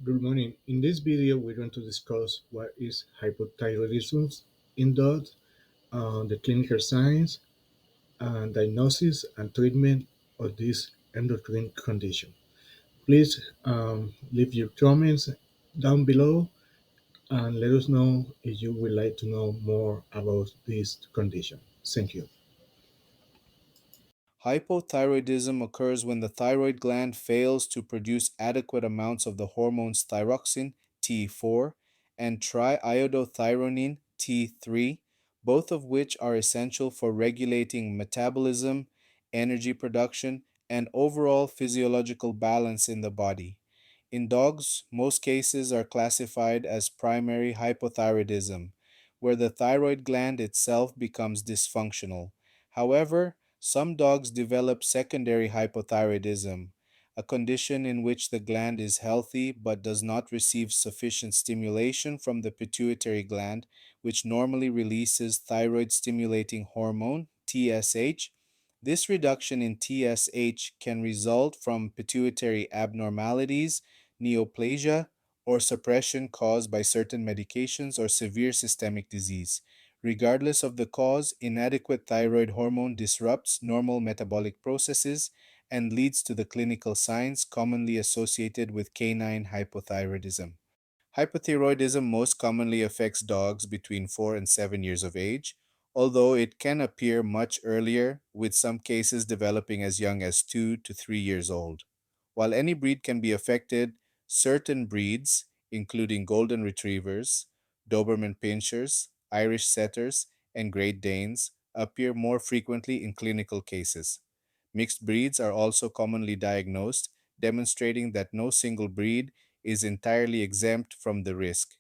Good morning. In this video, we're going to discuss what is hypothyroidism in dogs, the clinical signs, diagnosis, and treatment of this endocrine condition. Please leave your comments down below and let us know if you would like to know more about this condition. Thank you. Hypothyroidism occurs when the thyroid gland fails to produce adequate amounts of the hormones thyroxine T4 and triiodothyronine T3, both of which are essential for regulating metabolism, energy production, and overall physiological balance in the body. In dogs, most cases are classified as primary hypothyroidism, where the thyroid gland itself becomes dysfunctional. However, some dogs develop secondary hypothyroidism, a condition in which the gland is healthy but does not receive sufficient stimulation from the pituitary gland, which normally releases thyroid stimulating hormone, TSH. This reduction in TSH can result from pituitary abnormalities, neoplasia, or suppression caused by certain medications or severe systemic disease. Regardless of the cause, inadequate thyroid hormone disrupts normal metabolic processes and leads to the clinical signs commonly associated with canine hypothyroidism. Hypothyroidism most commonly affects dogs between 4 and 7 years of age, although it can appear much earlier, with some cases developing as young as 2 to 3 years old. While any breed can be affected, certain breeds, including Golden Retrievers, Doberman Pinschers, Irish Setters, and Great Danes, appear more frequently in clinical cases. Mixed breeds are also commonly diagnosed, demonstrating that no single breed is entirely exempt from the risk.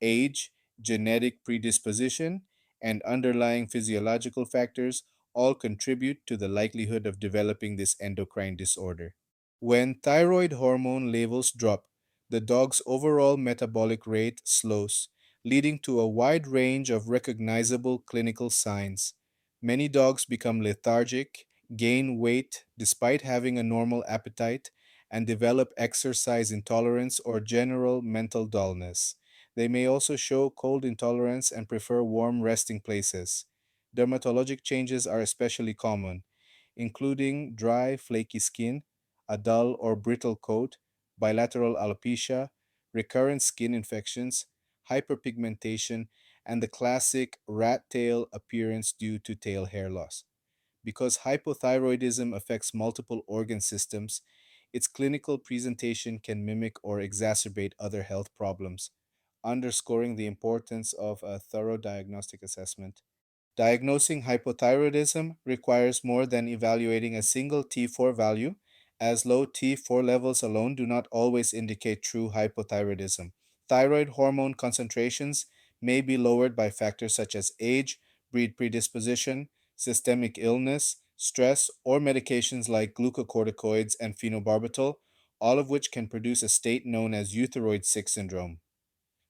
Age, genetic predisposition, and underlying physiological factors all contribute to the likelihood of developing this endocrine disorder. When thyroid hormone levels drop, the dog's overall metabolic rate slows, leading to a wide range of recognizable clinical signs. Many dogs become lethargic, gain weight despite having a normal appetite, and develop exercise intolerance or general mental dullness. They may also show cold intolerance and prefer warm resting places. Dermatologic changes are especially common, including dry, flaky skin, a dull or brittle coat, bilateral alopecia, recurrent skin infections, hyperpigmentation, and the classic rat tail appearance due to tail hair loss. Because hypothyroidism affects multiple organ systems, its clinical presentation can mimic or exacerbate other health problems, underscoring the importance of a thorough diagnostic assessment. Diagnosing hypothyroidism requires more than evaluating a single T4 value, as low T4 levels alone do not always indicate true hypothyroidism. Thyroid hormone concentrations may be lowered by factors such as age, breed predisposition, systemic illness, stress, or medications like glucocorticoids and phenobarbital, all of which can produce a state known as euthyroid sick syndrome.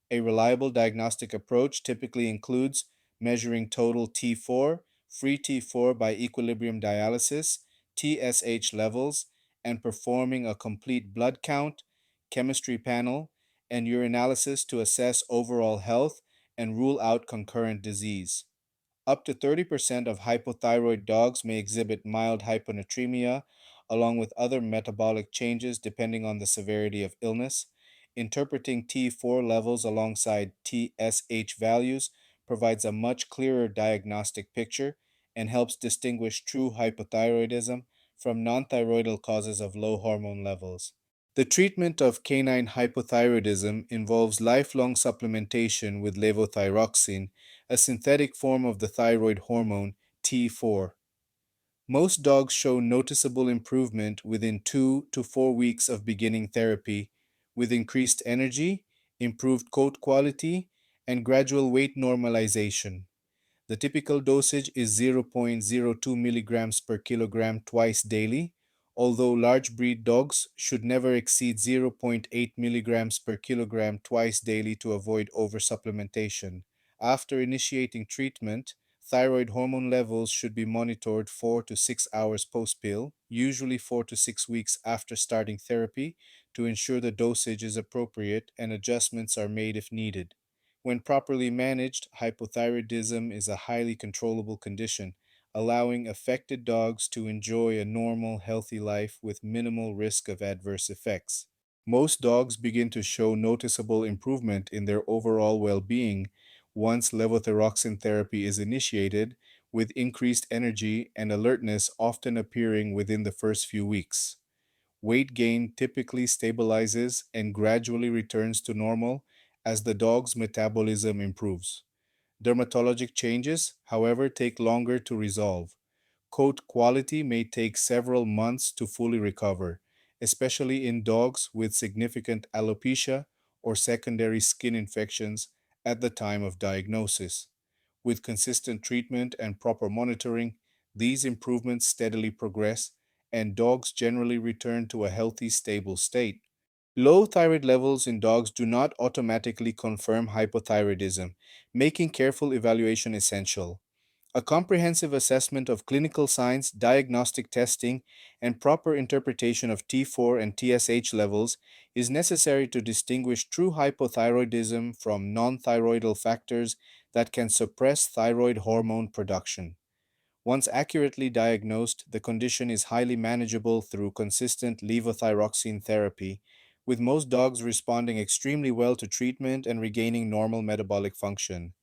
A reliable diagnostic approach typically includes measuring total T4, free T4 by equilibrium dialysis, TSH levels, and performing a complete blood count, chemistry panel, and urinalysis to assess overall health and rule out concurrent disease. Up to 30% of hypothyroid dogs may exhibit mild hyponatremia, along with other metabolic changes depending on the severity of illness. Interpreting T4 levels alongside TSH values provides a much clearer diagnostic picture and helps distinguish true hypothyroidism from non-thyroidal causes of low hormone levels. The treatment of canine hypothyroidism involves lifelong supplementation with levothyroxine, a synthetic form of the thyroid hormone T4. Most dogs show noticeable improvement within 2 to 4 weeks of beginning therapy, with increased energy, improved coat quality, and gradual weight normalization. The typical dosage is 0.02 milligrams per kilogram twice daily, although large breed dogs should never exceed zero point 0.8 milligrams per kilogram twice daily to avoid oversupplementation. After initiating treatment, thyroid hormone levels should be monitored 4 to 6 hours post pill, usually 4 to 6 weeks after starting therapy, to ensure the dosage is appropriate and adjustments are made if needed. When properly managed, hypothyroidism is a highly controllable condition, allowing affected dogs to enjoy a normal, healthy life with minimal risk of adverse effects. Most dogs begin to show noticeable improvement in their overall well being once levothyroxine therapy is initiated, with increased energy and alertness often appearing within the first few weeks. Weight gain typically stabilizes and gradually returns to normal as the dog's metabolism improves. Dermatologic changes, however, take longer to resolve. Coat quality may take several months to fully recover, especially in dogs with significant alopecia or secondary skin infections at the time of diagnosis. With consistent treatment and proper monitoring, these improvements steadily progress and dogs generally return to a healthy, stable state. Low thyroid levels in dogs do not automatically confirm hypothyroidism, making careful evaluation essential. A comprehensive assessment of clinical signs, diagnostic testing, and proper interpretation of T4 and TSH levels is necessary to distinguish true hypothyroidism from non-thyroidal factors that can suppress thyroid hormone production. Once accurately diagnosed, the condition is highly manageable through consistent levothyroxine therapy, with most dogs responding extremely well to treatment and regaining normal metabolic function.